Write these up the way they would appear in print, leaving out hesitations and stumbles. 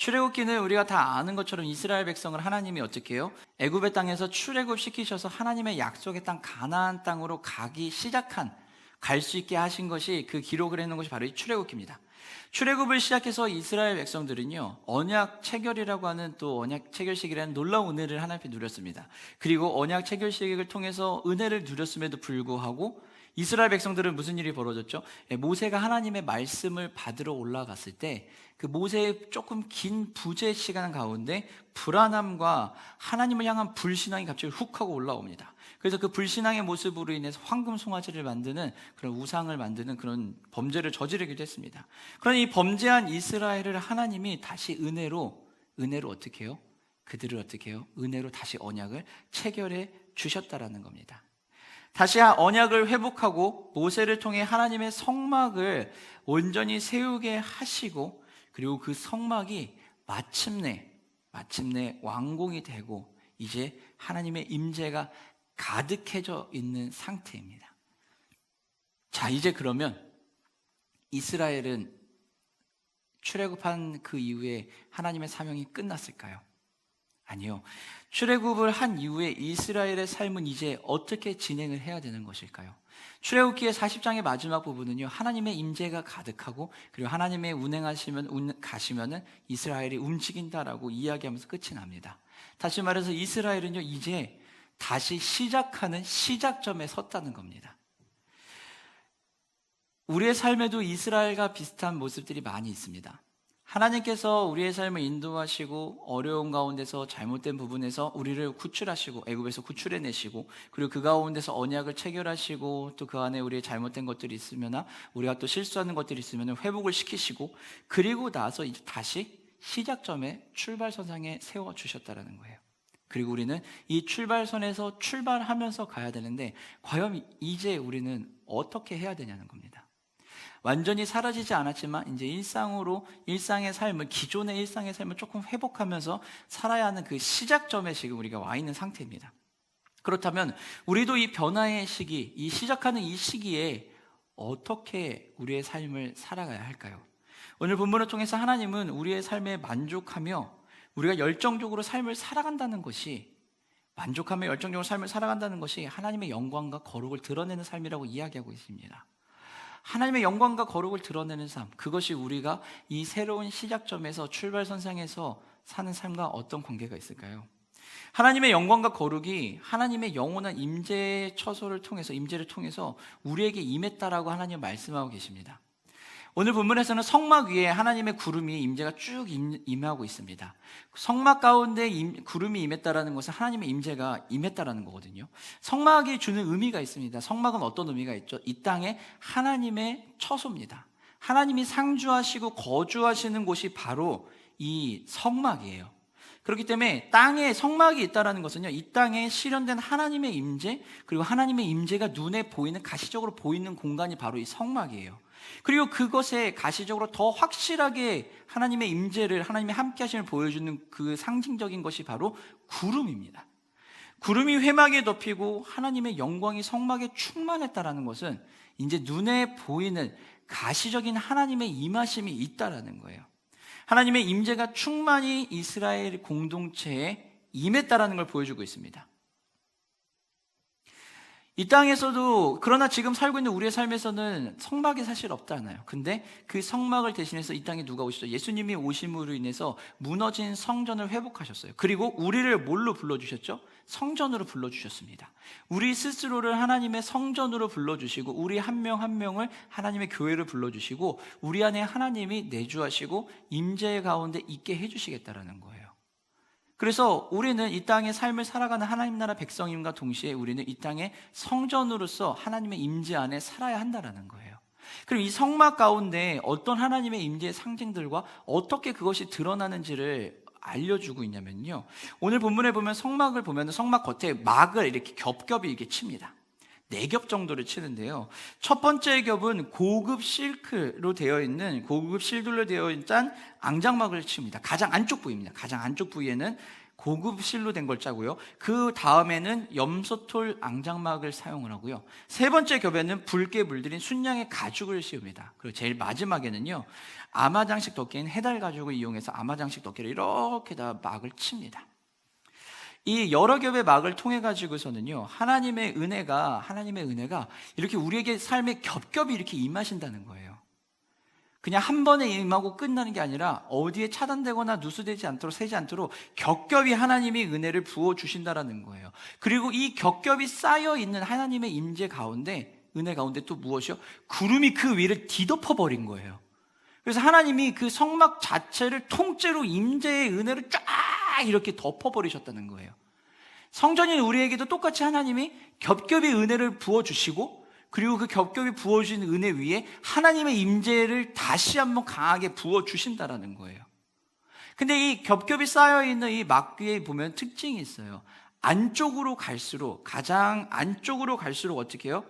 출애굽기는 우리가 다 아는 것처럼 이스라엘 백성을 하나님이 어떻게 해요? 애굽의 땅에서 출애굽시키셔서 하나님의 약속의 땅 가나안 땅으로 갈 수 있게 하신 것이, 그 기록을 해놓은 것이 바로 이 출애굽기입니다. 출애굽을 시작해서 이스라엘 백성들은요, 언약 체결이라고 하는, 또 언약 체결식이라는 놀라운 은혜를 하나님 앞에 누렸습니다. 그리고 언약 체결식을 통해서 은혜를 누렸음에도 불구하고 이스라엘 백성들은 무슨 일이 벌어졌죠? 모세가 하나님의 말씀을 받으러 올라갔을 때 그 모세의 조금 긴 부재 시간 가운데 불안함과 하나님을 향한 불신앙이 갑자기 훅 하고 올라옵니다. 그래서 그 불신앙의 모습으로 인해서 황금 송아지를 만드는 그런 우상을 만드는 그런 범죄를 저지르기도 했습니다. 그러나 이 범죄한 이스라엘을 하나님이 다시 은혜로 어떻게 해요? 그들을 어떻게 해요? 은혜로 다시 언약을 체결해 주셨다라는 겁니다. 다시 언약을 회복하고 모세를 통해 하나님의 성막을 온전히 세우게 하시고, 그리고 그 성막이 마침내 완공이 되고 이제 하나님의 임재가 가득해져 있는 상태입니다. 자, 이제 그러면 이스라엘은 출애굽한 그 이후에 하나님의 사명이 끝났을까요? 아니요. 출애굽을 한 이후에 이스라엘의 삶은 이제 어떻게 진행을 해야 되는 것일까요? 출애굽기의 40장의 마지막 부분은요, 하나님의 임재가 가득하고 그리고 하나님의 가시면은 이스라엘이 움직인다라고 이야기하면서 끝이 납니다. 다시 말해서 이스라엘은요, 이제 다시 시작하는 시작점에 섰다는 겁니다. 우리의 삶에도 이스라엘과 비슷한 모습들이 많이 있습니다. 하나님께서 우리의 삶을 인도하시고 어려운 가운데서 잘못된 부분에서 우리를 구출하시고 애굽에서 구출해내시고, 그리고 그 가운데서 언약을 체결하시고, 또 그 안에 우리의 잘못된 것들이 있으면, 우리가 또 실수하는 것들이 있으면 회복을 시키시고, 그리고 나서 이제 다시 시작점에 출발선상에 세워주셨다는 거예요. 그리고 우리는 이 출발선에서 출발하면서 가야 되는데, 과연 이제 우리는 어떻게 해야 되냐는 겁니다. 완전히 사라지지 않았지만 이제 기존의 일상의 삶을 조금 회복하면서 살아야 하는 그 시작점에 지금 우리가 와 있는 상태입니다. 그렇다면 우리도 이 변화의 시기, 이 시작하는 이 시기에 어떻게 우리의 삶을 살아가야 할까요? 오늘 본문을 통해서 하나님은 우리의 삶에 만족하며 우리가 열정적으로 삶을 살아간다는 것이, 하나님의 영광과 거룩을 드러내는 삶이라고 이야기하고 있습니다. 하나님의 영광과 거룩을 드러내는 삶, 그것이 우리가 이 새로운 시작점에서 출발선상에서 사는 삶과 어떤 관계가 있을까요? 하나님의 영광과 거룩이 하나님의 영원한 임재를 통해서 우리에게 임했다라고 하나님 말씀하고 계십니다. 오늘 본문에서는 성막 위에 하나님의 구름이 임재가 쭉 임하고 있습니다. 성막 가운데 구름이 임했다라는 것은 하나님의 임재가 임했다라는 거거든요. 성막이 주는 의미가 있습니다. 성막은 어떤 의미가 있죠? 이 땅에 하나님의 처소입니다. 하나님이 상주하시고 거주하시는 곳이 바로 이 성막이에요. 그렇기 때문에 땅에 성막이 있다라는 것은요, 이 땅에 실현된 하나님의 임재, 그리고 하나님의 임재가 눈에 보이는, 가시적으로 보이는 공간이 바로 이 성막이에요. 그리고 그것에 가시적으로 더 확실하게 하나님의 임재를, 하나님의 함께 하심을 보여주는 그 상징적인 것이 바로 구름입니다. 구름이 회막에 덮이고 하나님의 영광이 성막에 충만했다라는 것은 이제 눈에 보이는 가시적인 하나님의 임하심이 있다라는 거예요. 하나님의 임재가 충만히 이스라엘 공동체에 임했다라는 걸 보여주고 있습니다. 이 땅에서도, 그러나 지금 살고 있는 우리의 삶에서는 성막이 사실 없잖아요. 근데 그 성막을 대신해서 이 땅에 누가 오시죠? 예수님이 오심으로 인해서 무너진 성전을 회복하셨어요. 그리고 우리를 뭘로 불러주셨죠? 성전으로 불러주셨습니다. 우리 스스로를 하나님의 성전으로 불러주시고, 우리 한 명 한 명을 하나님의 교회로 불러주시고, 우리 안에 하나님이 내주하시고 임재 가운데 있게 해주시겠다라는 거예요. 그래서 우리는 이 땅의 삶을 살아가는 하나님 나라 백성임과 동시에 우리는 이 땅의 성전으로서 하나님의 임재 안에 살아야 한다는 거예요. 그럼 이 성막 가운데 어떤 하나님의 임재의 상징들과 어떻게 그것이 드러나는지를 알려주고 있냐면요, 오늘 본문에 보면 성막을 보면 성막 겉에 막을 이렇게 겹겹이 이렇게 칩니다. 4겹 정도를 치는데요, 첫 번째 겹은 고급 실들로 되어 있는 짠 앙장막을 칩니다. 가장 안쪽 부위입니다. 가장 안쪽 부위에는 고급 실로 된 걸 짜고요. 그 다음에는 염소털 앙장막을 사용을 하고요. 세 번째 겹에는 붉게 물들인 순양의 가죽을 씌웁니다. 그리고 제일 마지막에는요, 아마장식 덮개인 해달 가죽을 이용해서 아마장식 덮개를 이렇게 다 막을 칩니다. 이 여러 겹의 막을 통해 가지고서는요, 하나님의 은혜가 이렇게 우리에게 삶의 겹겹이 이렇게 임하신다는 거예요. 그냥 한 번에 임하고 끝나는 게 아니라 어디에 차단되거나 누수되지 않도록, 새지 않도록 겹겹이 하나님이 은혜를 부어주신다라는 거예요. 그리고 이 겹겹이 쌓여있는 하나님의 임재 가운데, 은혜 가운데 또 무엇이요? 구름이 그 위를 뒤덮어버린 거예요. 그래서 하나님이 그 성막 자체를 통째로 임재의 은혜를 쫙 이렇게 덮어버리셨다는 거예요. 성전인 우리에게도 똑같이 하나님이 겹겹이 은혜를 부어주시고, 그리고 그 겹겹이 부어주신 은혜 위에 하나님의 임재를 다시 한번 강하게 부어주신다라는 거예요. 근데 이 겹겹이 쌓여있는 이 막 위에 보면 특징이 있어요. 안쪽으로 갈수록, 가장 안쪽으로 갈수록 어떻게 해요?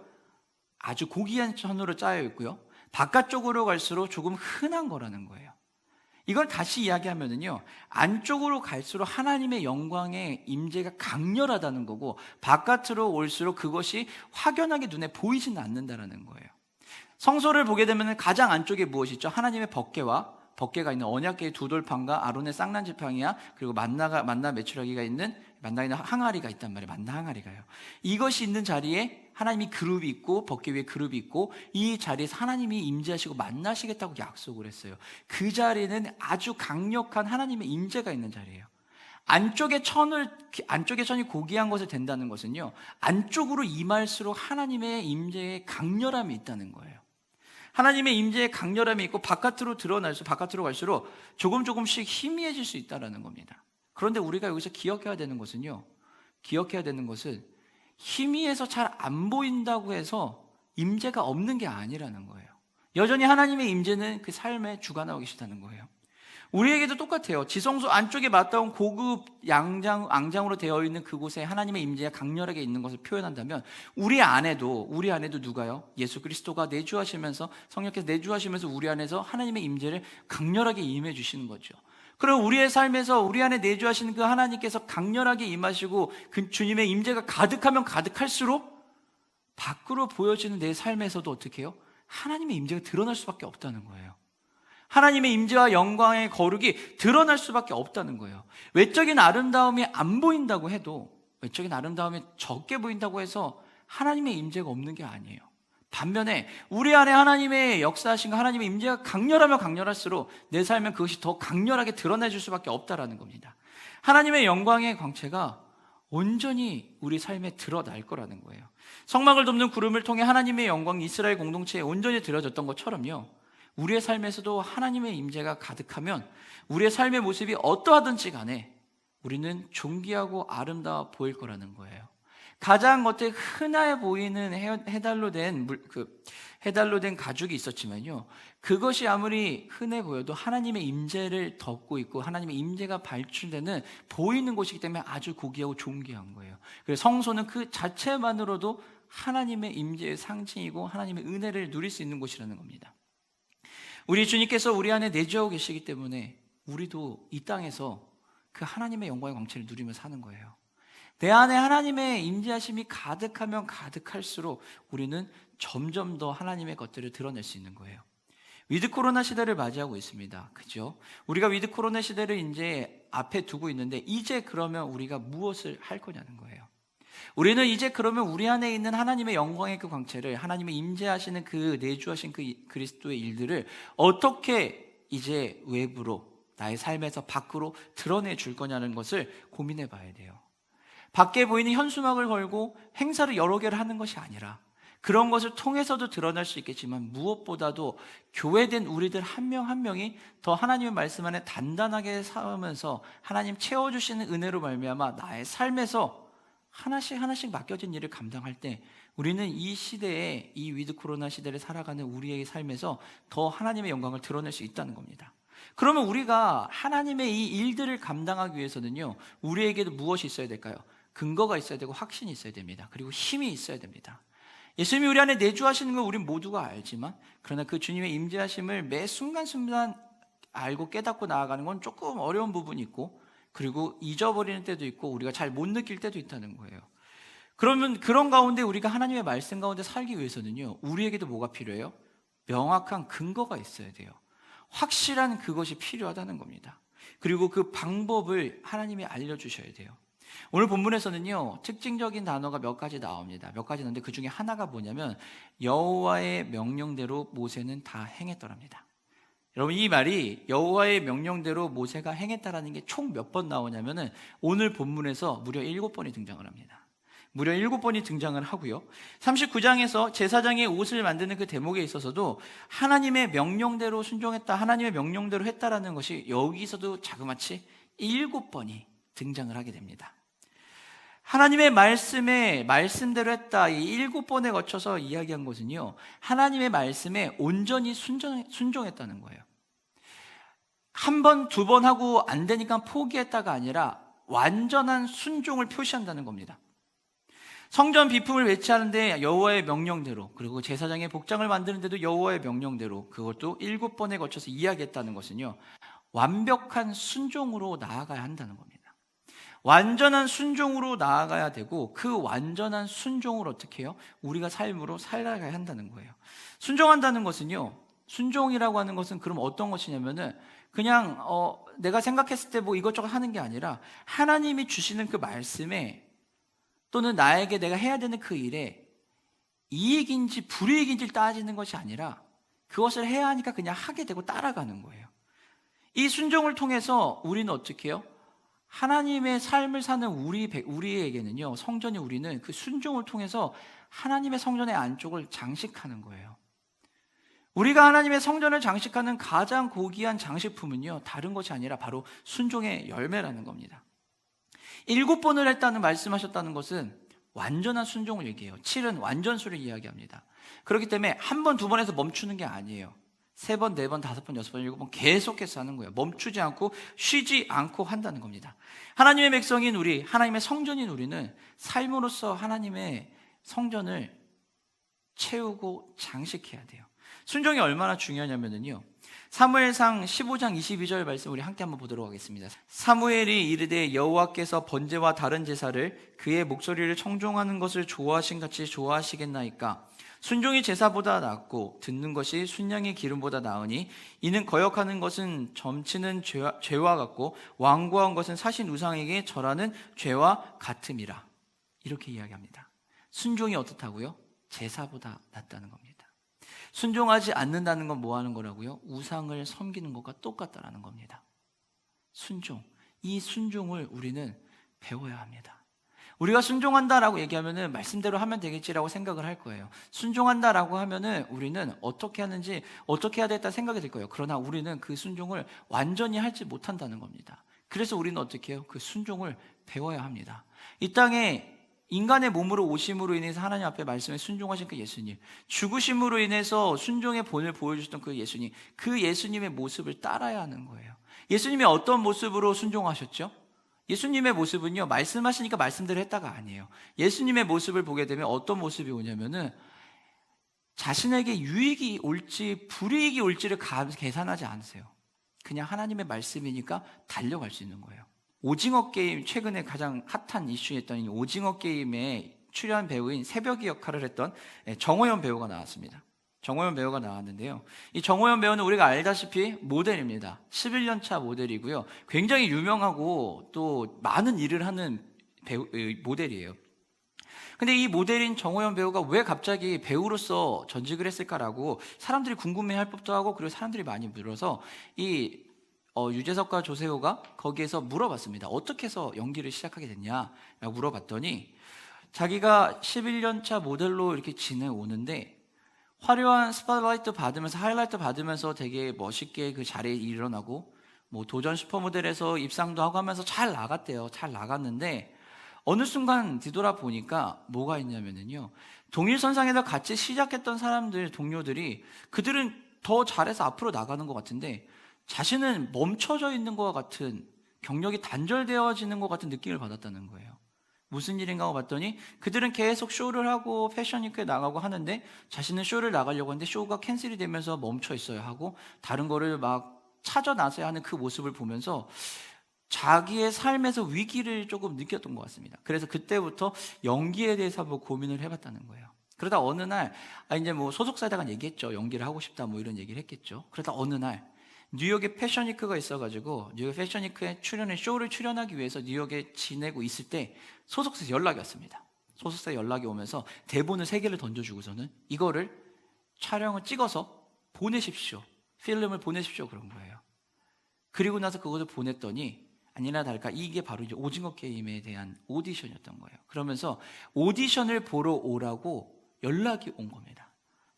아주 고귀한 천으로 짜여 있고요, 바깥쪽으로 갈수록 조금 흔한 거라는 거예요. 이걸 다시 이야기하면은요, 안쪽으로 갈수록 하나님의 영광의 임재가 강렬하다는 거고, 바깥으로 올수록 그것이 확연하게 눈에 보이지는 않는다라는 거예요. 성소를 보게 되면 가장 안쪽에 무엇이 있죠? 하나님의 법궤가 있는 언약궤의 두 돌판과 아론의 쌍난 지팡이야, 그리고 만나 메추라기가 있는, 만나에 있는 항아리가 있단 말이에요. 만나 항아리가요. 이것이 있는 자리에 하나님이 그룹이 있고, 법궤 위에 그룹이 있고, 이 자리에서 하나님이 임재하시고 만나시겠다고 약속을 했어요. 그 자리는 아주 강력한 하나님의 임재가 있는 자리예요. 안쪽에 천이 고귀한 것을 된다는 것은요, 안쪽으로 임할수록 하나님의 임재의 강렬함이 있다는 거예요. 하나님의 임재의 강렬함이 있고, 바깥으로 갈수록 조금씩 희미해질 수 있다는 겁니다. 그런데 우리가 여기서 기억해야 되는 것은 희미해서 잘 안 보인다고 해서 임재가 없는 게 아니라는 거예요. 여전히 하나님의 임재는 그 삶에 주관하고 계시다는 거예요. 우리에게도 똑같아요. 지성소 안쪽에 맞닿은 고급 앙장으로 되어 있는 그곳에 하나님의 임재가 강렬하게 있는 것을 표현한다면, 우리 안에도 누가요? 예수 그리스도가 내주하시면서, 성령께서 내주하시면서 우리 안에서 하나님의 임재를 강렬하게 임해 주시는 거죠. 그럼 우리의 삶에서 우리 안에 내주하시는 그 하나님께서 강렬하게 임하시고, 그 주님의 임재가 가득하면 가득할수록 밖으로 보여지는 내 삶에서도 어떻게 해요? 하나님의 임재가 드러날 수밖에 없다는 거예요. 하나님의 임재와 영광의 거룩이 드러날 수밖에 없다는 거예요. 외적인 아름다움이 안 보인다고 해도, 외적인 아름다움이 적게 보인다고 해서 하나님의 임재가 없는 게 아니에요. 반면에 우리 안에 하나님의 역사하신 하나님의 임재가 강렬하면 강렬할수록 내 삶엔 그것이 더 강렬하게 드러내줄 수밖에 없다라는 겁니다. 하나님의 영광의 광채가 온전히 우리 삶에 드러날 거라는 거예요. 성막을 덮는 구름을 통해 하나님의 영광이 이스라엘 공동체에 온전히 드러졌던 것처럼요, 우리의 삶에서도 하나님의 임재가 가득하면 우리의 삶의 모습이 어떠하든지 간에 우리는 존귀하고 아름다워 보일 거라는 거예요. 가장 겉에 흔해 보이는 해달로 된 가죽이 있었지만요, 그것이 아무리 흔해 보여도 하나님의 임재를 덮고 있고 하나님의 임재가 발출되는 보이는 곳이기 때문에 아주 고귀하고 존귀한 거예요. 그래서 성소는 그 자체만으로도 하나님의 임재의 상징이고 하나님의 은혜를 누릴 수 있는 곳이라는 겁니다. 우리 주님께서 우리 안에 내주하고 계시기 때문에 우리도 이 땅에서 그 하나님의 영광의 광채를 누리며 사는 거예요. 내 안에 하나님의 임재하심이 가득하면 가득할수록 우리는 점점 더 하나님의 것들을 드러낼 수 있는 거예요. 위드 코로나 시대를 맞이하고 있습니다. 그죠? 우리가 위드 코로나 시대를 이제 앞에 두고 있는데, 이제 그러면 우리가 무엇을 할 거냐는 거예요. 우리는 이제 그러면 우리 안에 있는 하나님의 영광의 그 광채를, 하나님의 임재하시는 그 내주하신 그 그리스도의 일들을 어떻게 이제 외부로, 나의 삶에서 밖으로 드러내 줄 거냐는 것을 고민해 봐야 돼요. 밖에 보이는 현수막을 걸고 행사를 여러 개를 하는 것이 아니라, 그런 것을 통해서도 드러날 수 있겠지만 무엇보다도 교회된 우리들 한 명 한 명이 더 하나님의 말씀 안에 단단하게 살면서 하나님 채워주시는 은혜로 말미암아 나의 삶에서 하나씩 맡겨진 일을 감당할 때, 우리는 이 시대에, 이 위드 코로나 시대를 살아가는 우리의 삶에서 더 하나님의 영광을 드러낼 수 있다는 겁니다. 그러면 우리가 하나님의 이 일들을 감당하기 위해서는요, 우리에게도 무엇이 있어야 될까요? 근거가 있어야 되고 확신이 있어야 됩니다. 그리고 힘이 있어야 됩니다. 예수님이 우리 안에 내주하시는 걸 우리 모두가 알지만, 그러나 그 주님의 임재하심을 매 순간순간 알고 깨닫고 나아가는 건 조금 어려운 부분이 있고, 그리고 잊어버리는 때도 있고 우리가 잘 못 느낄 때도 있다는 거예요. 그러면 그런 가운데 우리가 하나님의 말씀 가운데 살기 위해서는요, 우리에게도 뭐가 필요해요? 명확한 근거가 있어야 돼요. 확실한 그것이 필요하다는 겁니다. 그리고 그 방법을 하나님이 알려주셔야 돼요. 오늘 본문에서는요, 특징적인 단어가 몇 가지 나옵니다. 몇 가지 나오는데 그 중에 하나가 뭐냐면 여호와의 명령대로 모세는 다 행했더랍니다. 여러분, 이 말이 여호와의 명령대로 모세가 행했다라는 게 총 몇 번 나오냐면은 오늘 본문에서 무려 7번이 등장을 합니다. 무려 7번이 등장을 하고요. 39장에서 제사장의 옷을 만드는 그 대목에 있어서도 하나님의 명령대로 순종했다, 하나님의 명령대로 했다라는 것이 여기서도 자그마치 7번이 등장을 하게 됩니다. 하나님의 말씀대로 했다, 이 7번에 거쳐서 이야기한 것은요, 하나님의 말씀에 온전히 순종했다는 거예요. 한 번, 두 번 하고 안 되니까 포기했다가 아니라 완전한 순종을 표시한다는 겁니다. 성전 비품을 배치하는데 여호와의 명령대로, 그리고 제사장의 복장을 만드는데도 여호와의 명령대로, 그것도 7번에 거쳐서 이야기했다는 것은요, 완벽한 순종으로 나아가야 한다는 겁니다. 완전한 순종으로 나아가야 되고, 그 완전한 순종을 어떻게 해요? 우리가 삶으로 살아가야 한다는 거예요. 순종한다는 것은요, 순종이라고 하는 것은 그럼 어떤 것이냐면은 그냥 내가 생각했을 때 뭐 이것저것 하는 게 아니라 하나님이 주시는 그 말씀에, 또는 나에게 내가 해야 되는 그 일에 이익인지 불이익인지를 따지는 것이 아니라 그것을 해야 하니까 그냥 하게 되고 따라가는 거예요. 이 순종을 통해서 우리는 어떻게 해요? 하나님의 삶을 사는 우리에게는요, 성전이, 우리는 그 순종을 통해서 하나님의 성전의 안쪽을 장식하는 거예요. 우리가 하나님의 성전을 장식하는 가장 고귀한 장식품은요, 다른 것이 아니라 바로 순종의 열매라는 겁니다. 7번을 했다는 말씀하셨다는 것은 완전한 순종을 얘기해요. 7은 완전수를 이야기합니다. 그렇기 때문에 한 번, 두 번에서 멈추는 게 아니에요. 3번, 4번, 5번, 6번, 7번 계속해서 하는 거예요. 멈추지 않고 쉬지 않고 한다는 겁니다. 하나님의 백성인 우리, 하나님의 성전인 우리는 삶으로서 하나님의 성전을 채우고 장식해야 돼요. 순종이 얼마나 중요하냐면요, 사무엘상 15장 22절 말씀 우리 함께 한번 보도록 하겠습니다. 사무엘이 이르되 여호와께서 번제와 다른 제사를 그의 목소리를 청종하는 것을 좋아하신 같이 좋아하시겠나이까? 순종이 제사보다 낫고 듣는 것이 순양의 기름보다 나으니 이는 거역하는 것은 점치는 죄와 같고 완고한 것은 사신 우상에게 절하는 죄와 같음이라. 이렇게 이야기합니다. 순종이 어떻다고요? 제사보다 낫다는 겁니다. 순종하지 않는다는 건 뭐 하는 거라고요? 우상을 섬기는 것과 똑같다라는 겁니다. 순종, 이 순종을 우리는 배워야 합니다. 우리가 순종한다라고 얘기하면은 말씀대로 하면 되겠지라고 생각을 할 거예요. 순종한다라고 하면은 우리는 어떻게 하는지, 어떻게 해야 되겠다 생각이 들 거예요. 그러나 우리는 그 순종을 완전히 하지 못한다는 겁니다. 그래서 우리는 어떻게 해요? 그 순종을 배워야 합니다. 이 땅에 인간의 몸으로 오심으로 인해서 하나님 앞에 말씀에 순종하신 그 예수님, 죽으심으로 인해서 순종의 본을 보여주셨던 그 예수님, 그 예수님의 모습을 따라야 하는 거예요. 예수님이 어떤 모습으로 순종하셨죠? 예수님의 모습은요, 말씀하시니까 말씀대로 했다가 아니에요. 예수님의 모습을 보게 되면 어떤 모습이 오냐면은 자신에게 유익이 올지 불이익이 올지를 계산하지 않으세요. 그냥 하나님의 말씀이니까 달려갈 수 있는 거예요. 오징어 게임, 최근에 가장 핫한 이슈였던 이 오징어 게임에 출연한 배우인 새벽이 역할을 했던 정호연 배우가 나왔습니다. 정호연 배우가 나왔는데요, 이 정호연 배우는 우리가 알다시피 모델입니다. 11년차 모델이고요, 굉장히 유명하고 또 많은 일을 하는 모델이에요. 근데 이 모델인 정호연 배우가 왜 갑자기 배우로서 전직을 했을까라고 사람들이 궁금해할 법도 하고, 그리고 사람들이 많이 물어서 이 유재석과 조세호가 거기에서 물어봤습니다. 어떻게 해서 연기를 시작하게 됐냐라고 물어봤더니 자기가 11년차 모델로 이렇게 지내오는데 화려한 스팟라이트 받으면서, 하이라이트 받으면서 되게 멋있게 그 자리에 일어나고, 뭐 도전 슈퍼모델에서 입상도 하고 하면서 잘 나갔대요. 잘 나갔는데 어느 순간 뒤돌아보니까 뭐가 있냐면요, 동일선상에서 같이 시작했던 사람들, 동료들이 그들은 더 잘해서 앞으로 나가는 것 같은데 자신은 멈춰져 있는 것과 같은, 경력이 단절되어지는 것 같은 느낌을 받았다는 거예요. 무슨 일인가 하고 봤더니 그들은 계속 쇼를 하고 패션위크에 나가고 하는데 자신은 쇼를 나가려고 하는데 쇼가 캔슬이 되면서 멈춰 있어야 하고 다른 거를 막 찾아 나서야 하는 그 모습을 보면서 자기의 삶에서 위기를 조금 느꼈던 것 같습니다. 그래서 그때부터 연기에 대해서 한번 고민을 해봤다는 거예요. 그러다 어느 날, 이제 뭐 소속사에다가 얘기했죠. 연기를 하고 싶다, 뭐 이런 얘기를 했겠죠. 그러다 어느 날, 뉴욕에 패션위크가 있어가지고, 뉴욕 패션위크에 쇼를 출연하기 위해서 뉴욕에 지내고 있을 때, 소속사에서 연락이 왔습니다. 소속사에 연락이 오면서 대본을 3개를 던져주고서는 이거를 촬영을 찍어서 보내십시오. 필름을 보내십시오. 그런 거예요. 그리고 나서 그것을 보냈더니, 아니나 다를까 이게 바로 이제 오징어 게임에 대한 오디션이었던 거예요. 그러면서 오디션을 보러 오라고 연락이 온 겁니다.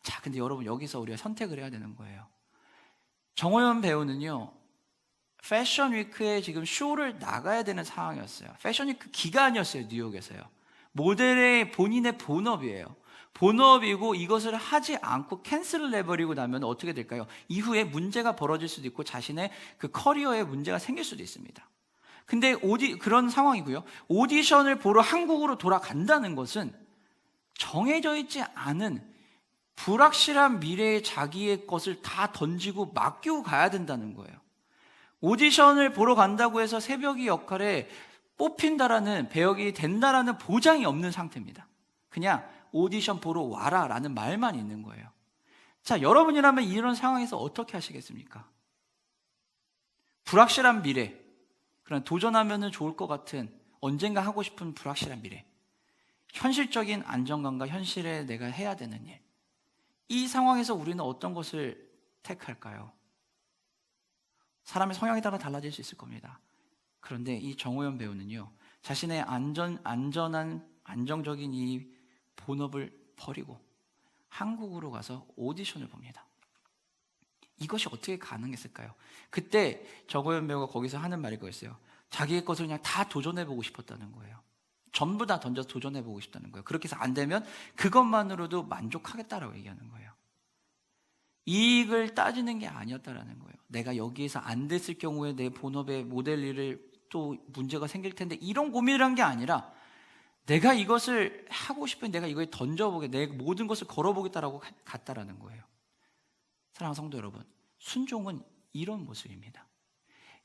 자, 근데 여러분 여기서 우리가 선택을 해야 되는 거예요. 정호연 배우는요, 패션위크에 지금 쇼를 나가야 되는 상황이었어요. 패션위크 기간이었어요. 뉴욕에서요. 모델의 본인의 본업이에요. 본업이고 이것을 하지 않고 캔슬을 내버리고 나면 어떻게 될까요? 이후에 문제가 벌어질 수도 있고 자신의 그 커리어에 문제가 생길 수도 있습니다. 근데 그런 상황이고요. 오디션을 보러 한국으로 돌아간다는 것은 정해져 있지 않은 불확실한 미래의 자기의 것을 다 던지고 맡기고 가야 된다는 거예요. 오디션을 보러 간다고 해서 새벽이 역할에 뽑힌다라는, 배역이 된다라는 보장이 없는 상태입니다. 그냥 오디션 보러 와라 라는 말만 있는 거예요. 자, 여러분이라면 이런 상황에서 어떻게 하시겠습니까? 불확실한 미래, 그런 도전하면 좋을 것 같은 언젠가 하고 싶은 불확실한 미래, 현실적인 안정감과 현실에 내가 해야 되는 일, 이 상황에서 우리는 어떤 것을 택할까요? 사람의 성향에 따라 달라질 수 있을 겁니다. 그런데 이 정호연 배우는요, 자신의 안전한 안정적인 이 본업을 버리고 한국으로 가서 오디션을 봅니다. 이것이 어떻게 가능했을까요? 그때 정호연 배우가 거기서 하는 말이 그거였어요. 자기의 것을 그냥 다 도전해보고 싶었다는 거예요. 전부 다 던져서 도전해보고 싶다는 거예요. 그렇게 해서 안 되면 그것만으로도 만족하겠다라고 얘기하는 거예요. 이익을 따지는 게 아니었다라는 거예요. 내가 여기에서 안 됐을 경우에 내 본업의 모델 일을 또 문제가 생길 텐데 이런 고민을 한 게 아니라 내가 이것을 하고 싶은, 내가 이거에 던져보게, 내 모든 것을 걸어보겠다라고 갔다라는 거예요. 사랑하는 성도 여러분, 순종은 이런 모습입니다.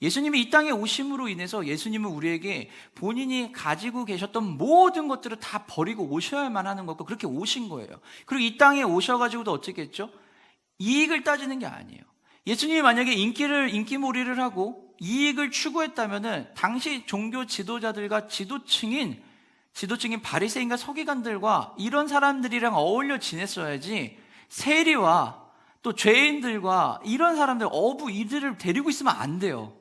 예수님이 이 땅에 오심으로 인해서 예수님은 우리에게 본인이 가지고 계셨던 모든 것들을 다 버리고 오셔야만 하는 것과 그렇게 오신 거예요. 그리고 이 땅에 오셔가지고도 어떻게 했죠? 이익을 따지는 게 아니에요. 예수님이 만약에 인기몰이를 하고 이익을 추구했다면은 당시 종교 지도자들과 지도층인 바리새인과 서기관들과 이런 사람들이랑 어울려 지냈어야지, 세리와 또 죄인들과 이런 사람들, 이들을 데리고 있으면 안 돼요.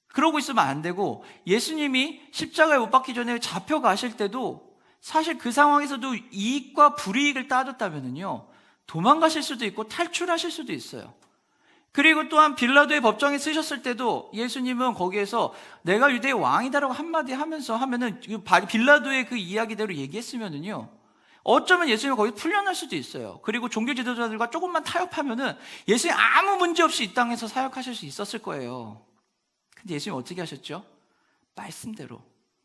그러고 있으면 안 되고, 예수님이 십자가에 못 박기 전에 잡혀가실 때도 사실 그 상황에서도 이익과 불이익을 따졌다면요, 도망가실 수도 있고 탈출하실 수도 있어요. 그리고 또한 빌라도의 법정에 쓰셨을 때도 예수님은 거기에서 내가 유대의 왕이다라고 한마디 하면은 빌라도의 그 이야기대로 얘기했으면은요, 어쩌면 예수님은 거기 풀려날 수도 있어요. 그리고 종교 지도자들과 조금만 타협하면은 예수님 아무 문제 없이 이 땅에서 사역하실 수 있었을 거예요. 근데 예수님 어떻게 하셨죠? 말씀대로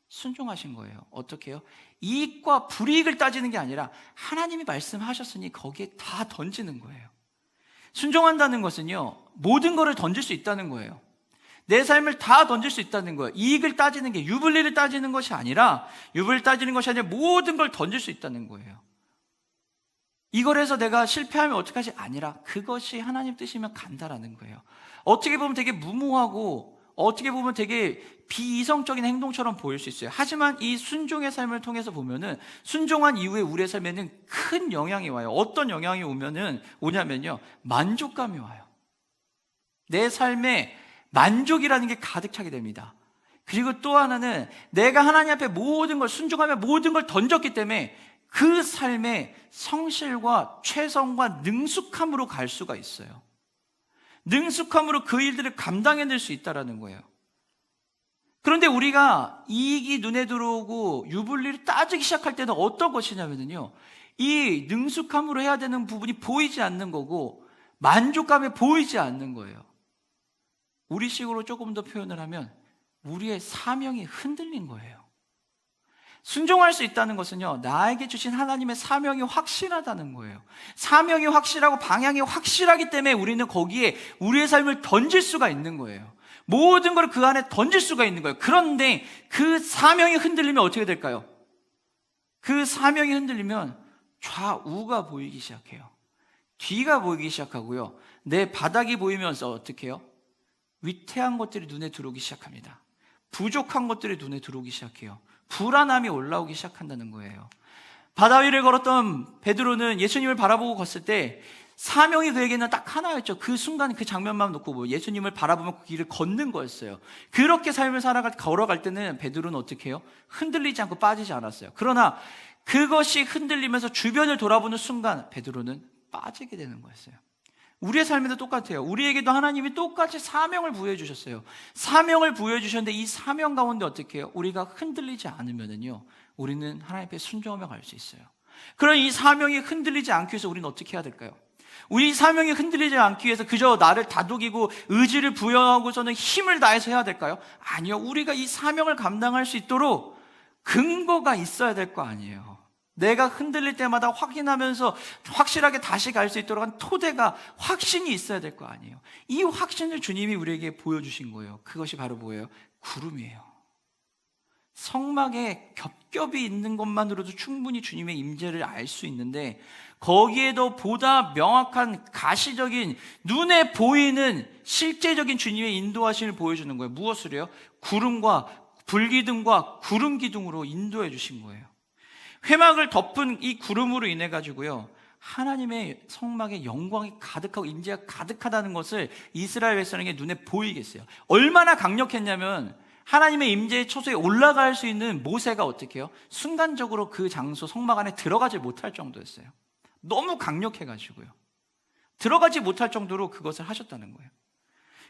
순종하신 거예요. 어떻게 해요? 이익과 불이익을 따지는 게 아니라 하나님이 말씀하셨으니 거기에 다 던지는 거예요. 순종한다는 것은요, 모든 것을 던질 수 있다는 거예요. 내 삶을 다 던질 수 있다는 거예요. 이익을 따지는 게, 유불리를 따지는 것이 아니라, 유불리를 따지는 것이 아니라 모든 걸 던질 수 있다는 거예요. 이걸 해서 내가 실패하면 어떡하지? 아니라 그것이 하나님 뜻이면 간다라는 거예요. 어떻게 보면 되게 무모하고 어떻게 보면 되게 비이성적인 행동처럼 보일 수 있어요. 하지만 이 순종의 삶을 통해서 보면은, 순종한 이후에 우리의 삶에는 큰 영향이 와요. 어떤 영향이 오냐면요, 만족감이 와요. 내 삶에 만족이라는 게 가득 차게 됩니다. 그리고 또 하나는 내가 하나님 앞에 모든 걸 순종하며 모든 걸 던졌기 때문에 그 삶의 성실과 최선과 능숙함으로 갈 수가 있어요. 능숙함으로 그 일들을 감당해낼 수 있다는 거예요. 그런데 우리가 이익이 눈에 들어오고 유불리를 따지기 시작할 때는 어떤 것이냐면요, 이 능숙함으로 해야 되는 부분이 보이지 않는 거고 만족감이 보이지 않는 거예요. 우리식으로 조금 더 표현을 하면 우리의 사명이 흔들린 거예요. 순종할 수 있다는 것은요, 나에게 주신 하나님의 사명이 확실하다는 거예요. 사명이 확실하고 방향이 확실하기 때문에 우리는 거기에 우리의 삶을 던질 수가 있는 거예요. 모든 걸 그 안에 던질 수가 있는 거예요. 그런데 그 사명이 흔들리면 어떻게 될까요? 그 사명이 흔들리면 좌우가 보이기 시작해요. 뒤가 보이기 시작하고요. 내 바닥이 보이면서 어떻게 해요? 위태한 것들이 눈에 들어오기 시작합니다. 부족한 것들이 눈에 들어오기 시작해요. 불안함이 올라오기 시작한다는 거예요. 바다 위를 걸었던 베드로는 예수님을 바라보고 걷을 때 사명이 그에게는 딱 하나였죠. 그 순간 그 장면만 놓고 예수님을 바라보며 그 길을 걷는 거였어요. 그렇게 삶을 걸어갈 때는 베드로는 어떻게 해요? 흔들리지 않고 빠지지 않았어요. 그러나 그것이 흔들리면서 주변을 돌아보는 순간 베드로는 빠지게 되는 거였어요. 우리의 삶에도 똑같아요. 우리에게도 하나님이 똑같이 사명을 부여해 주셨어요. 사명을 부여해 주셨는데 이 사명 가운데 어떻게 해요? 우리가 흔들리지 않으면은요, 우리는 하나님 앞에 순종하며 갈 수 있어요. 그럼 이 사명이 흔들리지 않기 위해서 우리는 어떻게 해야 될까요? 우리 사명이 흔들리지 않기 위해서 그저 나를 다독이고 의지를 부여하고서는 힘을 다해서 해야 될까요? 아니요. 우리가 이 사명을 감당할 수 있도록 근거가 있어야 될 거 아니에요. 내가 흔들릴 때마다 확인하면서 확실하게 다시 갈 수 있도록 한 토대가, 확신이 있어야 될 거 아니에요. 이 확신을 주님이 우리에게 보여주신 거예요. 그것이 바로 뭐예요? 구름이에요. 성막에 겹겹이 있는 것만으로도 충분히 주님의 임재를 알 수 있는데, 거기에도 보다 명확한 가시적인 눈에 보이는 실제적인 주님의 인도하심을 보여주는 거예요. 무엇을요? 구름과 불기둥과 구름기둥으로 인도해 주신 거예요. 회막을 덮은 이 구름으로 인해 가지고요, 하나님의 성막에 영광이 가득하고 임재가 가득하다는 것을 이스라엘 백성에게 눈에 보이게 했어요. 얼마나 강력했냐면 하나님의 임재의 처소에 올라갈 수 있는 모세가 어떻게 해요? 순간적으로 그 장소 성막 안에 들어가지 못할 정도였어요. 너무 강력해가지고요. 들어가지 못할 정도로 그것을 하셨다는 거예요.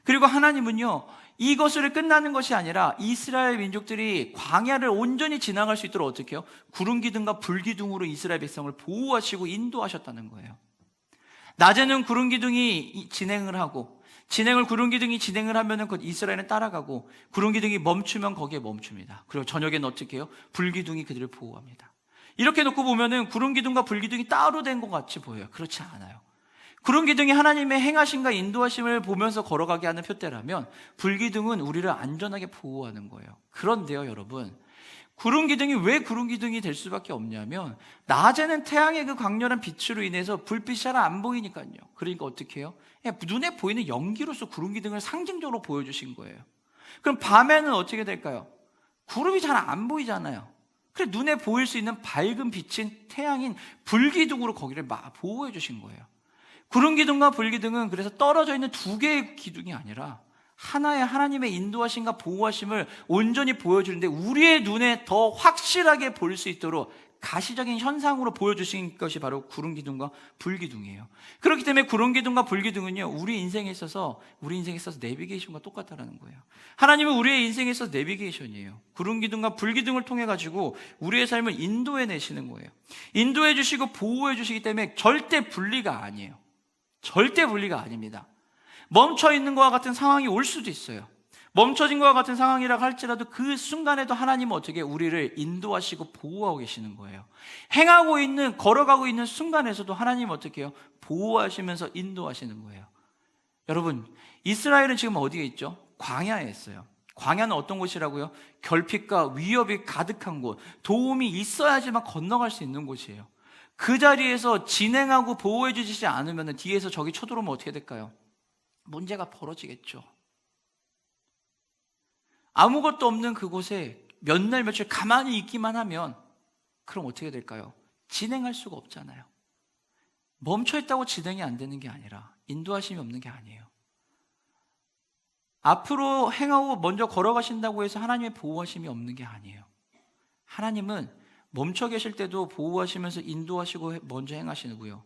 그리고 하나님은요, 이것으로 끝나는 것이 아니라 이스라엘 민족들이 광야를 온전히 지나갈 수 있도록 어떻게 해요? 구름기둥과 불기둥으로 이스라엘 백성을 보호하시고 인도하셨다는 거예요. 낮에는 구름기둥이 진행을 하고, 구름기둥이 진행을 하면은 그 이스라엘은 따라가고, 구름기둥이 멈추면 거기에 멈춥니다. 그리고 저녁에는 어떻게 해요? 불기둥이 그들을 보호합니다. 이렇게 놓고 보면은 구름기둥과 불기둥이 따로 된 것 같이 보여요. 그렇지 않아요. 구름기둥이 하나님의 행하심과 인도하심을 보면서 걸어가게 하는 표대라면, 불기둥은 우리를 안전하게 보호하는 거예요. 그런데요, 여러분, 구름기둥이 왜 구름기둥이 될 수밖에 없냐면, 낮에는 태양의 그 강렬한 빛으로 인해서 불빛이 잘 안 보이니까요. 그러니까 어떻게 해요? 눈에 보이는 연기로서 구름기둥을 상징적으로 보여주신 거예요. 그럼 밤에는 어떻게 될까요? 구름이 잘 안 보이잖아요. 그래, 눈에 보일 수 있는 밝은 빛인 태양인 불기둥으로 거기를 보호해 주신 거예요. 구름기둥과 불기둥은 그래서 떨어져 있는 두 개의 기둥이 아니라 하나의 하나님의 인도하심과 보호하심을 온전히 보여주는데, 우리의 눈에 더 확실하게 볼 수 있도록 가시적인 현상으로 보여주신 것이 바로 구름기둥과 불기둥이에요. 그렇기 때문에 구름기둥과 불기둥은요, 우리 인생에 있어서 내비게이션과 똑같다는 거예요. 하나님은 우리의 인생에 있어서 내비게이션이에요. 구름기둥과 불기둥을 통해 가지고 우리의 삶을 인도해 내시는 거예요. 인도해 주시고 보호해 주시기 때문에 절대 분리가 아니에요. 절대 분리가 아닙니다. 멈춰 있는 것과 같은 상황이 올 수도 있어요. 멈춰진 것과 같은 상황이라고 할지라도 그 순간에도 하나님은 어떻게 우리를 인도하시고 보호하고 계시는 거예요. 걸어가고 있는 순간에서도 하나님은 어떻게 해요? 보호하시면서 인도하시는 거예요. 여러분, 이스라엘은 지금 어디에 있죠? 광야에 있어요. 광야는 어떤 곳이라고요? 결핍과 위협이 가득한 곳, 도움이 있어야지만 건너갈 수 있는 곳이에요. 그 자리에서 진행하고 보호해 주시지 않으면 뒤에서 적이 쳐들어오면 어떻게 될까요? 문제가 벌어지겠죠. 아무것도 없는 그곳에 몇 날 며칠 가만히 있기만 하면 그럼 어떻게 될까요? 진행할 수가 없잖아요. 멈춰있다고 진행이 안 되는 게 아니라, 인도하심이 없는 게 아니에요. 앞으로 행하고 먼저 걸어가신다고 해서 하나님의 보호하심이 없는 게 아니에요. 하나님은 멈춰 계실 때도 보호하시면서 인도하시고 먼저 행하시고요,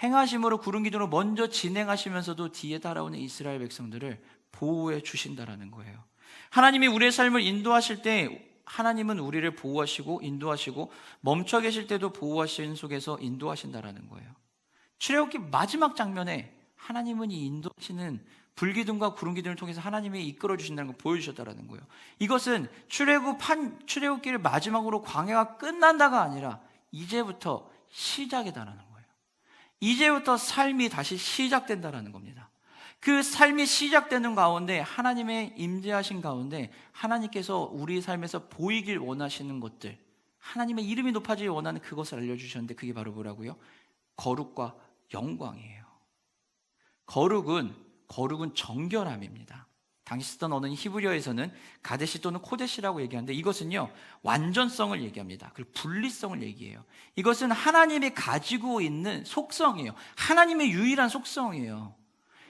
행하심으로 구름기둥으로 먼저 진행하시면서도 뒤에 따라오는 이스라엘 백성들을 보호해 주신다라는 거예요. 하나님이 우리의 삶을 인도하실 때 하나님은 우리를 보호하시고 인도하시고, 멈춰 계실 때도 보호하신 속에서 인도하신다라는 거예요. 출애굽기 마지막 장면에 하나님은 이 인도하시는 불기둥과 구름기둥을 통해서 하나님이 이끌어 주신다는 걸 보여주셨다라는 거예요. 이것은 출애굽기를 마지막으로 광야가 끝난다가 아니라 이제부터 시작이다라는 거예요. 이제부터 삶이 다시 시작된다라는 겁니다. 그 삶이 시작되는 가운데 하나님의 임재하신 가운데 하나님께서 우리 삶에서 보이길 원하시는 것들, 하나님의 이름이 높아지길 원하는 그것을 알려주셨는데 그게 바로 뭐라고요? 거룩과 영광이에요. 거룩은 정결함입니다. 당시 쓰던 언어인 히브리어에서는 가데시 또는 코데시라고 얘기하는데 이것은요 완전성을 얘기합니다. 그리고 분리성을 얘기해요. 이것은 하나님이 가지고 있는 속성이에요. 하나님의 유일한 속성이에요.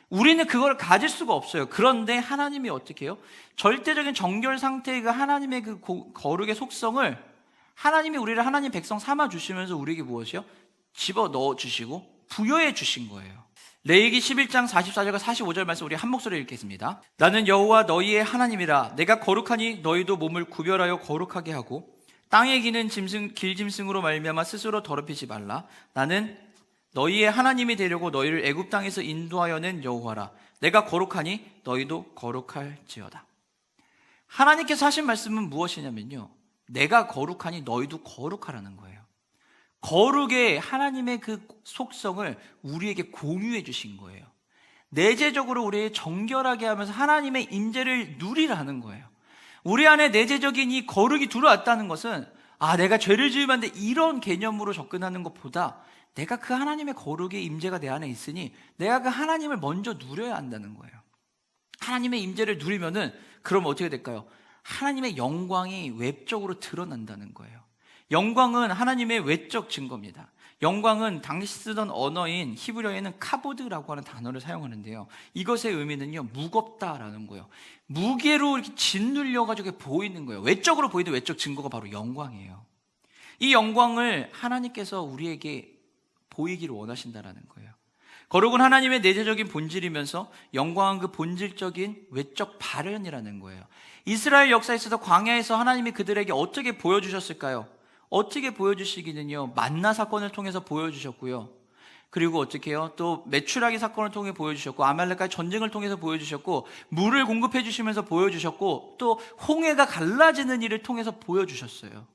우리는 그걸 가질 수가 없어요. 그런데 하나님이 어떻게 해요? 절대적인 정결 상태의 그 하나님의 그 거룩의 속성을 하나님이 우리를 하나님 백성 삼아 주시면서 우리에게 무엇이요? 집어 넣어 주시고 부여해 주신 거예요. 레위기 11장 44절과 45절 말씀 우리 한 목소리로 읽겠습니다. 나는 여호와 너희의 하나님이라. 내가 거룩하니 너희도 몸을 구별하여 거룩하게 하고 땅에 기는 길짐승으로 말미암아 스스로 더럽히지 말라. 나는 너희의 하나님이 되려고 너희를 애굽 땅에서 인도하여 낸 여호와라. 내가 거룩하니 너희도 거룩할지어다. 하나님께서 하신 말씀은 무엇이냐면요, 내가 거룩하니 너희도 거룩하라는 거예요. 거룩의 하나님의 그 속성을 우리에게 공유해 주신 거예요. 내재적으로 우리의 정결하게 하면서 하나님의 임재를 누리라는 거예요. 우리 안에 내재적인 이 거룩이 들어왔다는 것은 내가 죄를 지으면 이런 개념으로 접근하는 것보다 내가 그 하나님의 거룩의 임재가 내 안에 있으니 내가 그 하나님을 먼저 누려야 한다는 거예요. 하나님의 임재를 누리면은 그럼 어떻게 될까요? 하나님의 영광이 외적으로 드러난다는 거예요. 영광은 하나님의 외적 증거입니다. 영광은 당시 쓰던 언어인 히브리어에는 카보드라고 하는 단어를 사용하는데요, 이것의 의미는요 무겁다라는 거예요. 무게로 이렇게 짓눌려가지고 보이는 거예요. 외적으로 보이는 외적 증거가 바로 영광이에요. 이 영광을 하나님께서 우리에게 보이기를 원하신다라는 거예요. 거룩은 하나님의 내재적인 본질이면서 영광은 그 본질적인 외적 발현이라는 거예요. 이스라엘 역사에서도 광야에서 하나님이 그들에게 어떻게 보여주셨을까요? 어떻게 보여주시기는요, 만나 사건을 통해서 보여주셨고요, 그리고 어떻게 해요? 또 메추라기 사건을 통해 보여주셨고, 아말렉과의 전쟁을 통해서 보여주셨고, 물을 공급해 주시면서 보여주셨고, 또 홍해가 갈라지는 일을 통해서 보여주셨어요.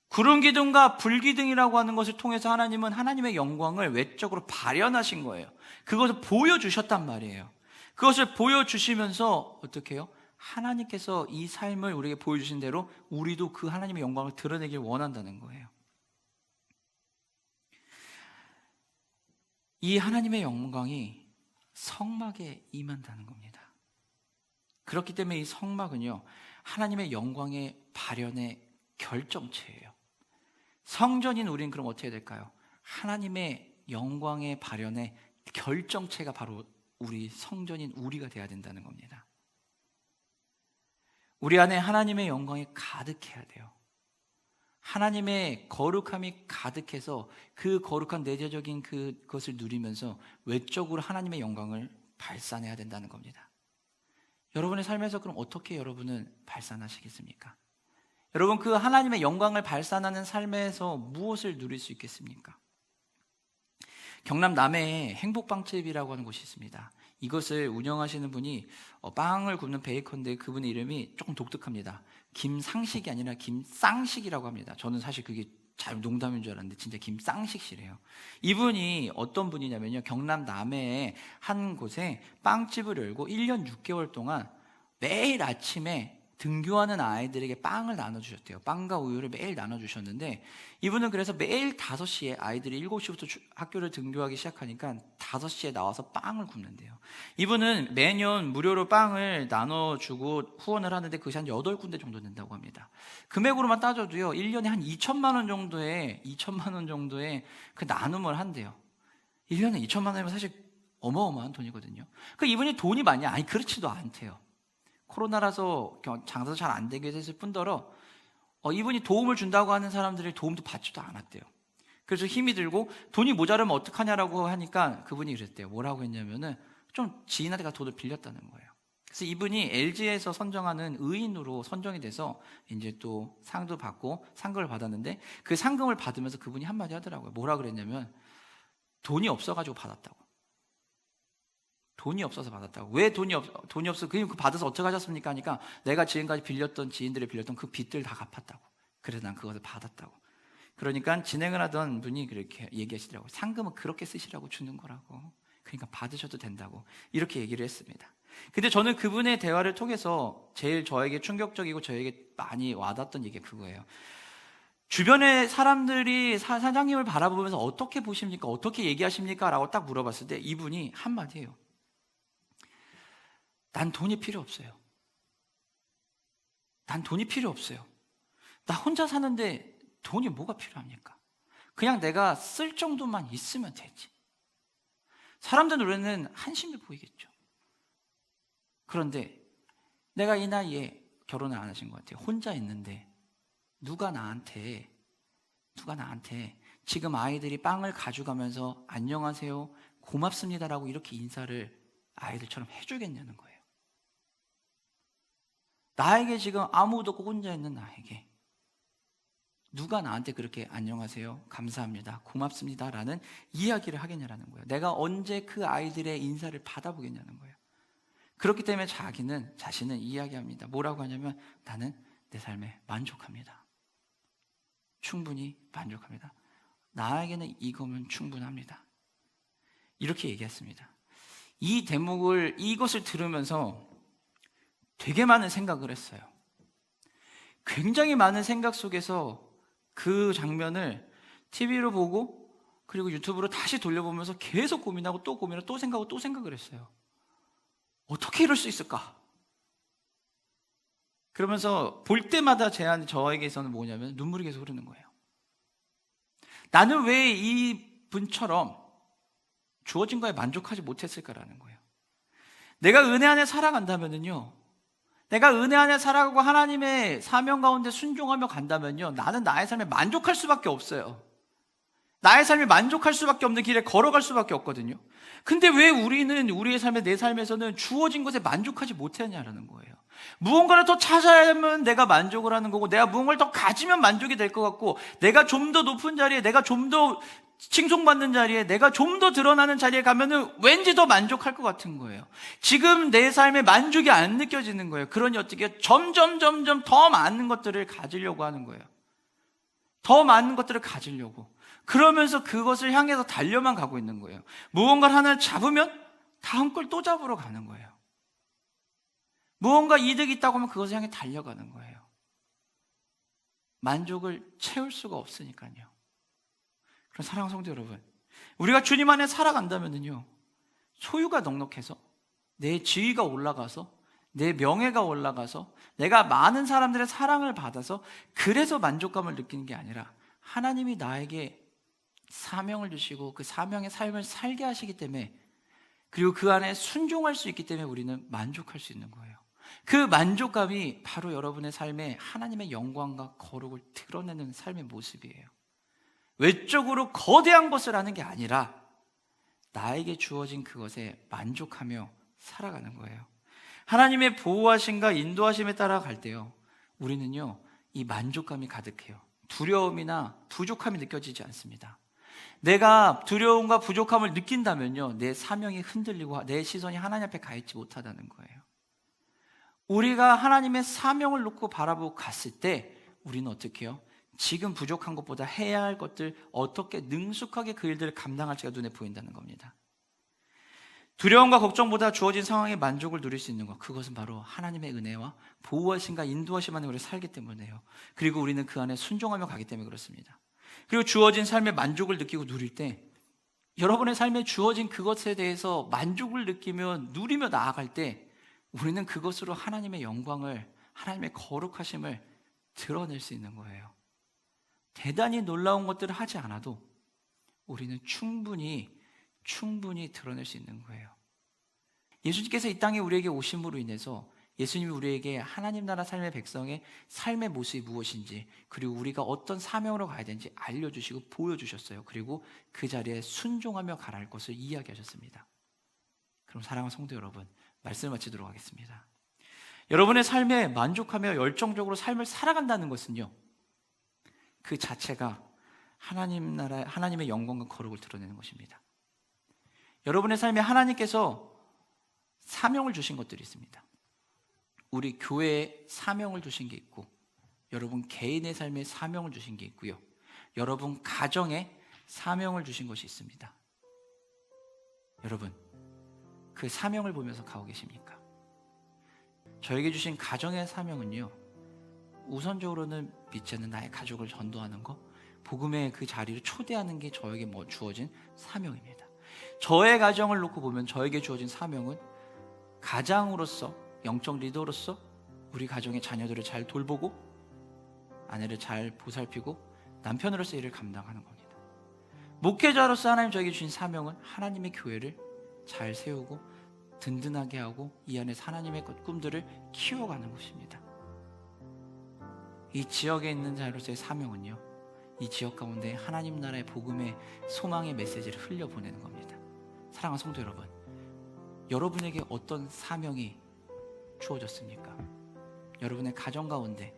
구름 기둥과 불 기둥이라고 하는 것을 통해서 하나님은 하나님의 영광을 외적으로 발현하신 거예요. 그것을 보여주셨단 말이에요. 그것을 보여주시면서 어떻게 해요? 하나님께서 이 삶을 우리에게 보여주신 대로 우리도 그 하나님의 영광을 드러내길 원한다는 거예요. 이 하나님의 영광이 성막에 임한다는 겁니다. 그렇기 때문에 이 성막은요, 하나님의 영광의 발현의 결정체예요. 성전인 우리는 그럼 어떻게 될까요? 하나님의 영광의 발현의 결정체가 바로 우리 성전인 우리가 돼야 된다는 겁니다. 우리 안에 하나님의 영광이 가득해야 돼요. 하나님의 거룩함이 가득해서 그 거룩한 내재적인 그것을 누리면서 외적으로 하나님의 영광을 발산해야 된다는 겁니다. 여러분의 삶에서 그럼 어떻게 여러분은 발산하시겠습니까? 여러분, 그 하나님의 영광을 발산하는 삶에서 무엇을 누릴 수 있겠습니까? 경남 남해에 행복빵집이라고 하는 곳이 있습니다. 이것을 운영하시는 분이 빵을 굽는 베이커인데 그분의 이름이 조금 독특합니다. 김상식이 아니라 김쌍식이라고 합니다. 저는 사실 그게 잘 농담인 줄 알았는데 진짜 김쌍식 씨래요. 이분이 어떤 분이냐면요, 경남 남해의 한 곳에 빵집을 열고 1년 6개월 동안 매일 아침에 등교하는 아이들에게 빵을 나눠주셨대요. 빵과 우유를 매일 나눠주셨는데, 이분은 그래서 매일 5시에 아이들이 7시부터 학교를 등교하기 시작하니까 5시에 나와서 빵을 굽는데요. 이분은 매년 무료로 빵을 나눠주고 후원을 하는데 그것이 한 8군데 정도 된다고 합니다. 금액으로만 따져도요 1년에 한 2천만 원 정도의 그 나눔을 한대요. 1년에 2천만 원이면 사실 어마어마한 돈이거든요. 그 이분이 돈이 많냐? 아니, 그렇지도 않대요. 코로나라서 장사도 잘 안 되게 했을 뿐더러 이분이 도움을 준다고 하는 사람들이 도움도 받지도 않았대요. 그래서 힘이 들고 돈이 모자르면 어떡하냐라고 하니까 그분이 그랬대요. 뭐라고 했냐면은 좀 지인한테 돈을 빌렸다는 거예요. 그래서 이분이 LG에서 선정하는 의인으로 선정이 돼서 이제 또 상도 받고 상금을 받았는데, 그 상금을 받으면서 그분이 한마디 하더라고요. 뭐라 그랬냐면 돈이 없어가지고 받았다고. 돈이 없어서 받았다고. 왜 돈이 없어? 그 받아서 어떻게 하셨습니까? 하니까 내가 지금까지 지인들이 빌렸던 그 빚들 다 갚았다고. 그래서 난 그것을 받았다고. 그러니까 진행을 하던 분이 그렇게 얘기하시더라고요. 상금은 그렇게 쓰시라고 주는 거라고. 그러니까 받으셔도 된다고 이렇게 얘기를 했습니다. 근데 저는 그분의 대화를 통해서 제일 저에게 충격적이고 저에게 많이 와닿았던 얘기가 그거예요. 주변의 사람들이 사장님을 바라보면서 어떻게 보십니까? 어떻게 얘기하십니까? 라고 딱 물어봤을 때 이분이 한마디예요. 난 돈이 필요 없어요. 난 돈이 필요 없어요. 나 혼자 사는데 돈이 뭐가 필요합니까? 그냥 내가 쓸 정도만 있으면 되지. 사람들 눈에는 한심해 보이겠죠. 그런데 내가 이 나이에 결혼을 안 하신 것 같아요. 혼자 있는데 누가 나한테 지금 아이들이 빵을 가져가면서 안녕하세요, 고맙습니다라고 이렇게 인사를 아이들처럼 해주겠냐는 거예요. 나에게 지금 아무도 없고 혼자 있는 나에게 누가 나한테 그렇게 안녕하세요, 감사합니다, 고맙습니다라는 이야기를 하겠냐라는 거예요. 내가 언제 그 아이들의 인사를 받아보겠냐는 거예요. 그렇기 때문에 자신은 이야기합니다. 뭐라고 하냐면 나는 내 삶에 만족합니다. 충분히 만족합니다. 나에게는 이거면 충분합니다. 이렇게 얘기했습니다. 이 대목을 이것을 들으면서 되게 많은 생각을 했어요. 굉장히 많은 생각 속에서 그 장면을 TV로 보고 그리고 유튜브로 다시 돌려보면서 계속 고민하고 또 고민하고 또 생각하고 또 생각을 했어요. 어떻게 이럴 수 있을까? 그러면서 볼 때마다 저에게서는 뭐냐면 눈물이 계속 흐르는 거예요. 나는 왜 이분처럼 주어진 거에 만족하지 못했을까라는 거예요. 내가 은혜 안에 살아간다면요, 내가 은혜 안에 살아가고 하나님의 사명 가운데 순종하며 간다면요, 나는 나의 삶에 만족할 수밖에 없어요. 나의 삶이 만족할 수밖에 없는 길에 걸어갈 수밖에 없거든요. 근데 왜 우리는 우리의 삶에, 내 삶에서는 주어진 것에 만족하지 못했냐라는 거예요. 무언가를 더 찾아야만 내가 만족을 하는 거고, 내가 무언가를 더 가지면 만족이 될 것 같고, 내가 좀 더 높은 자리에, 내가 좀 더 칭송받는 자리에, 내가 좀 더 드러나는 자리에 가면은 왠지 더 만족할 것 같은 거예요. 지금 내 삶에 만족이 안 느껴지는 거예요. 그러니 어떻게 점점 더 많은 것들을 가지려고 하는 거예요. 더 많은 것들을 가지려고. 그러면서 그것을 향해서 달려만 가고 있는 거예요. 무언가를 하나를 잡으면 다음 걸 또 잡으러 가는 거예요. 무언가 이득이 있다고 하면 그것을 향해 달려가는 거예요. 만족을 채울 수가 없으니까요. 그럼 사랑하는 성도 여러분, 우리가 주님 안에 살아간다면요, 소유가 넉넉해서, 내 지위가 올라가서, 내 명예가 올라가서, 내가 많은 사람들의 사랑을 받아서 그래서 만족감을 느끼는 게 아니라 하나님이 나에게 사명을 주시고 그 사명의 삶을 살게 하시기 때문에, 그리고 그 안에 순종할 수 있기 때문에 우리는 만족할 수 있는 거예요. 그 만족감이 바로 여러분의 삶에 하나님의 영광과 거룩을 드러내는 삶의 모습이에요. 외적으로 거대한 것을 하는 게 아니라 나에게 주어진 그것에 만족하며 살아가는 거예요. 하나님의 보호하심과 인도하심에 따라 갈 때요, 우리는요, 이 만족감이 가득해요. 두려움이나 부족함이 느껴지지 않습니다. 내가 두려움과 부족함을 느낀다면요, 내 사명이 흔들리고 내 시선이 하나님 앞에 가 있지 못하다는 거예요. 우리가 하나님의 사명을 놓고 바라보고 갔을 때 우리는 어떻게 해요? 지금 부족한 것보다 해야 할 것들, 어떻게 능숙하게 그 일들을 감당할지가 눈에 보인다는 겁니다. 두려움과 걱정보다 주어진 상황의 만족을 누릴 수 있는 것, 그것은 바로 하나님의 은혜와 보호하심과 인도하심 안에 우리가 살기 때문에요. 그리고 우리는 그 안에 순종하며 가기 때문에 그렇습니다. 그리고 주어진 삶의 만족을 느끼고 누릴 때, 여러분의 삶에 주어진 그것에 대해서 만족을 느끼며 누리며 나아갈 때 우리는 그것으로 하나님의 영광을, 하나님의 거룩하심을 드러낼 수 있는 거예요. 대단히 놀라운 것들을 하지 않아도 우리는 충분히 드러낼 수 있는 거예요. 예수님께서 이 땅에 우리에게 오심으로 인해서 예수님이 우리에게 하나님 나라 삶의 백성의 삶의 모습이 무엇인지, 그리고 우리가 어떤 사명으로 가야 되는지 알려주시고 보여주셨어요. 그리고 그 자리에 순종하며 가라 할 것을 이야기하셨습니다. 그럼 사랑하는 성도 여러분, 말씀을 마치도록 하겠습니다. 여러분의 삶에 만족하며 열정적으로 삶을 살아간다는 것은요, 그 자체가 하나님 나라, 하나님의 영광과 거룩을 드러내는 것입니다. 여러분의 삶에 하나님께서 사명을 주신 것들이 있습니다. 우리 교회에 사명을 주신 게 있고, 여러분 개인의 삶에 사명을 주신 게 있고요, 여러분 가정에 사명을 주신 것이 있습니다. 여러분, 그 사명을 보면서 가고 계십니까? 저에게 주신 가정의 사명은요, 우선적으로는 믿지않는 나의 가족을 전도하는 것, 복음의 그 자리를 초대하는 게 저에게 주어진 사명입니다. 저의 가정을 놓고 보면 저에게 주어진 사명은 가장으로서, 영적 리더로서 우리 가정의 자녀들을 잘 돌보고 아내를 잘 보살피고 남편으로서 일을 감당하는 겁니다. 목회자로서 하나님 저에게 주신 사명은 하나님의 교회를 잘 세우고 든든하게 하고 이 안에서 하나님의 꿈들을 키워가는 것입니다. 이 지역에 있는 자로서의 사명은요, 이 지역 가운데 하나님 나라의 복음의 소망의 메시지를 흘려보내는 겁니다. 사랑하는 성도 여러분, 여러분에게 어떤 사명이 주어졌습니까? 여러분의 가정 가운데,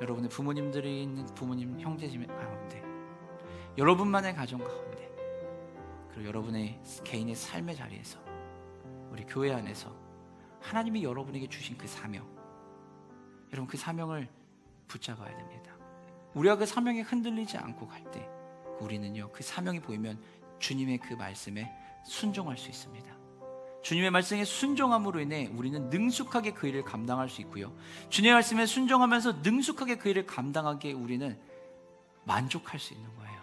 여러분의 부모님들이 있는 부모님 형제집 가운데, 여러분만의 가정 가운데, 그리고 여러분의 개인의 삶의 자리에서, 우리 교회 안에서 하나님이 여러분에게 주신 그 사명, 여러분 그 사명을 붙잡아야 됩니다. 우리가 그 사명에 흔들리지 않고 갈 때 우리는요, 그 사명이 보이면 주님의 그 말씀에 순종할 수 있습니다. 주님의 말씀에 순종함으로 인해 우리는 능숙하게 그 일을 감당할 수 있고요, 주님의 말씀에 순종하면서 능숙하게 그 일을 감당하기에 우리는 만족할 수 있는 거예요.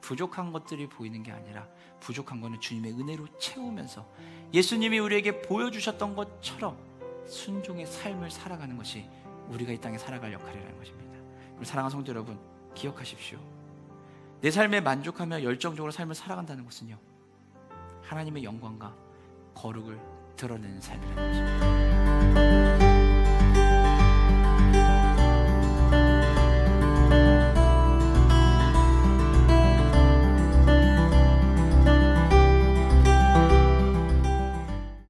부족한 것들이 보이는 게 아니라 부족한 거는 주님의 은혜로 채우면서 예수님이 우리에게 보여주셨던 것처럼 순종의 삶을 살아가는 것이 우리가 이 땅에 살아갈 역할이라는 것입니다. 사랑하는 성도 여러분, 기억하십시오. 내 삶에 만족하며 열정적으로 삶을 살아간다는 것은요, 하나님의 영광과 거룩을 드러내는 삶이라는 것입니다.